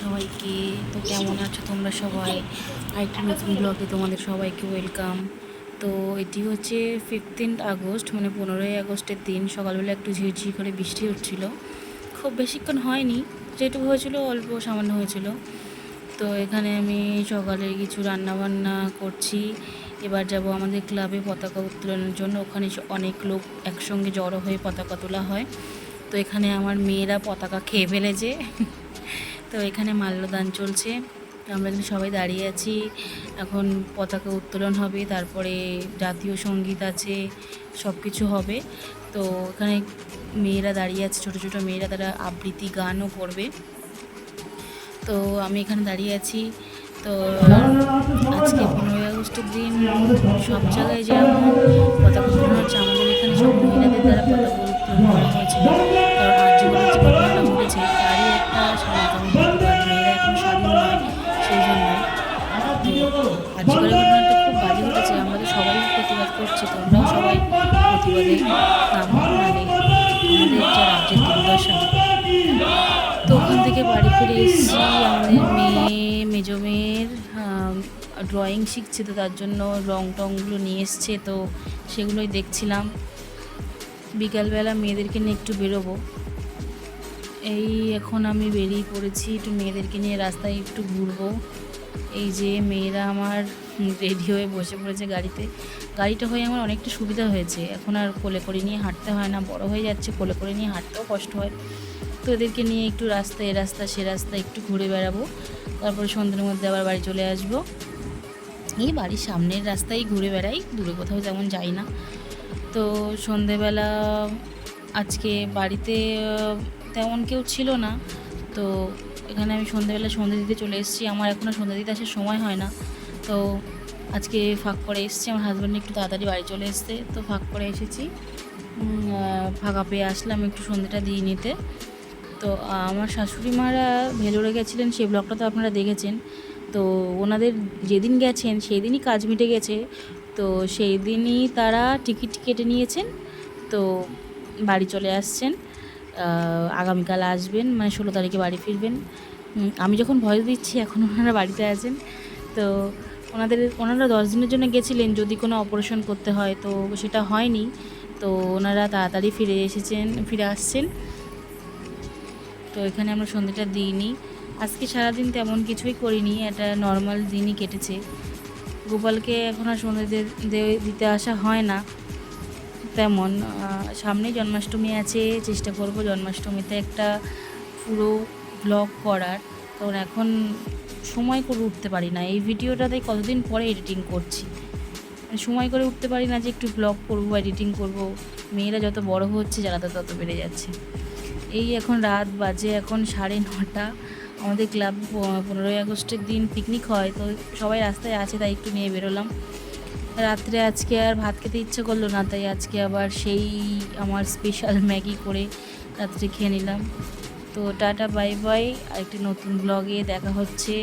সবাইকে। তো কেমন আছো তোমরা সবাই? আরেকটি নতুন ব্লগে তোমাদের সবাইকে ওয়েলকাম। তো এটি হচ্ছে 15 আগস্ট, মানে 15ই আগস্টের দিন। সকালবেলা একটু ঝিরঝির করে বৃষ্টি হচ্ছিল, খুব বেশিক্ষণ হয়নি, যেটুকু হয়েছিল অল্প সামান্য হয়েছিল। তো এখানে আমি সকালে কিছু রান্নাবান্না করছি। এবার যাব আমাদের ক্লাবে পতাকা উত্তোলনের জন্য। ওখানে অনেক লোক একসঙ্গে জড়ো হয়ে পতাকা তোলা হয়। তো এখানে আমার মেয়েরা পতাকা খেয়ে ফেলেছে। তো এখানে মাল্যদান চলছে, আমরা এখানে সবাই দাঁড়িয়ে আছি। এখন পতাকা উত্তোলন হবে, তারপরে জাতীয় সঙ্গীত আছে, সব কিছু হবে। তো এখানে মেয়েরা দাঁড়িয়ে আছে, ছোটো ছোটো মেয়েরা, তারা আবৃত্তি গানও করবে। তো আমি এখানে দাঁড়িয়ে আছি। তো আজকে 15ই আগস্টের দিন সব জায়গায় যেরকম পতাকা উত্তোলন হচ্ছে, আমাদের এখানে সব মহিলাদের দ্বারা পতাকা উত্তোলন করা হয়েছিল। কারণ আজ জীবনের যে ঘটনাটা ঘটেছে তারই একটা সান্ত্বনা প্রতিবাদ, মেয়েরা এখন স্বাধীন নয় সেই জন্যই। তো আজ জীবনের ঘটনাটা খুব বাজে ঘটেছে, আমরা তো সবাই প্রতিবাদ করছি, তোমরাও সবাই প্রতিবাদে নামো, নাহলে আমাদের যা রাজ্যের দুর্দশা। তো ওখান থেকে বাড়ি ফিরে এসেছি। আমাদের মেজো মেয়ের ড্রয়িং শিখছে, তো তার জন্য রং টংগুলো নিয়ে এসছে, তো সেগুলোই দেখছিলাম। বিকালবেলা মেয়েদেরকে নিয়ে একটু বেরোবো, এই এখন আমি বেরিয়ে পড়েছি, একটু মেয়েদেরকে নিয়ে রাস্তায় একটু ঘুরবো। এই যে মেয়েরা আমার রেডি হয়ে বসে পড়েছে গাড়িতে। গাড়িটা হয়ে আমার অনেকটা সুবিধা হয়েছে, এখন আর কোলে করে নিয়ে হাঁটতে হয় না, বড় হয়ে যাচ্ছে, কোলে করে নিয়ে হাঁটতেও কষ্ট হয়। তো এদেরকে নিয়ে একটু রাস্তা, এ রাস্তা সে রাস্তা একটু ঘুরে বেড়াবো, তারপরে সন্ধ্যের মধ্যে আবার বাড়ি চলে আসবো। এই বাড়ির সামনের রাস্তায় ঘুরে বেড়াই, দূরে কোথাও যেমন যাই না। তো সন্ধেবেলা আজকে বাড়িতে তেমন কেউ ছিল না, তো এখানে আমি সন্ধেবেলা সন্ধে দিতে চলে এসেছি। আমার এখনও সন্ধে দিতে আসার সময় হয় না, তো আজকে ফাঁক করে এসেছি। আমার হাজব্যান্ড একটু তাড়াতাড়ি বাড়ি চলে এসছে, তো ফাঁক করে এসেছি, ফাঁকা পেয়ে আসলাম একটু সন্ধেটা দিয়ে নিতে। তো আমার শাশুড়ি মারা ভেলোরে গেছিলেন, সেই ব্লগটা তো আপনারা দেখেছেন। তো ওনাদের যেদিন গেছেন সেই দিনই কাজ মিটে গেছে, তো সেই দিনই তারা টিকিট কেটে নিয়েছেন, তো বাড়ি চলে আসছেন। আগামীকাল আসবেন, মানে 16 তারিখে বাড়ি ফিরবেন। আমি যখন ভয়েস দিচ্ছি এখন ওনারা বাড়িতে আছেন। তো ওনারা 10 দিনের জন্য গেছিলেন যদি কোনো অপারেশন করতে হয়, তো সেটা হয়নি, তো ওনারা তাড়াতাড়ি ফিরে আসছেন। তো এখানে আমরা সন্ধ্যেটা দিইনি, আজকে সারাদিন তেমন কিছুই করিনি, একটা নর্মাল দিনই কেটেছে। গোপালকে এখন আর সন্ধ্যে দিতে আসা হয় না তেমন। সামনেই জন্মাষ্টমী আছে, চেষ্টা করব জন্মাষ্টমীতে একটা পুরো ব্লগ করার, কারণ এখন সময় করে উঠতে পারি না। এই ভিডিওটা তাই কতদিন পরে এডিটিং করছি, সময় করে উঠতে পারি না যে একটু ব্লগ করবো, এডিটিং করব। মেয়েরা যত বড় হচ্ছে জ্বালাতে তত বেড়ে যাচ্ছে। এই এখন রাত বাজে এখন 9:30। আমাদের ক্লাব 15ই আগস্টের দিন পিকনিক হয়, তো সবাই রাস্তায় আছে, তাই একটু নিয়ে বেরোলাম। রাত্রে আজকে আর ভাত খেতে ইচ্ছে করলো না, তাই আজকে আবার সেই আমার স্পেশাল ম্যাগি করে রাত্রে খেয়ে নিলাম। তো টাটা বাই বাই, আরেকটি নতুন ব্লগে দেখা হচ্ছে।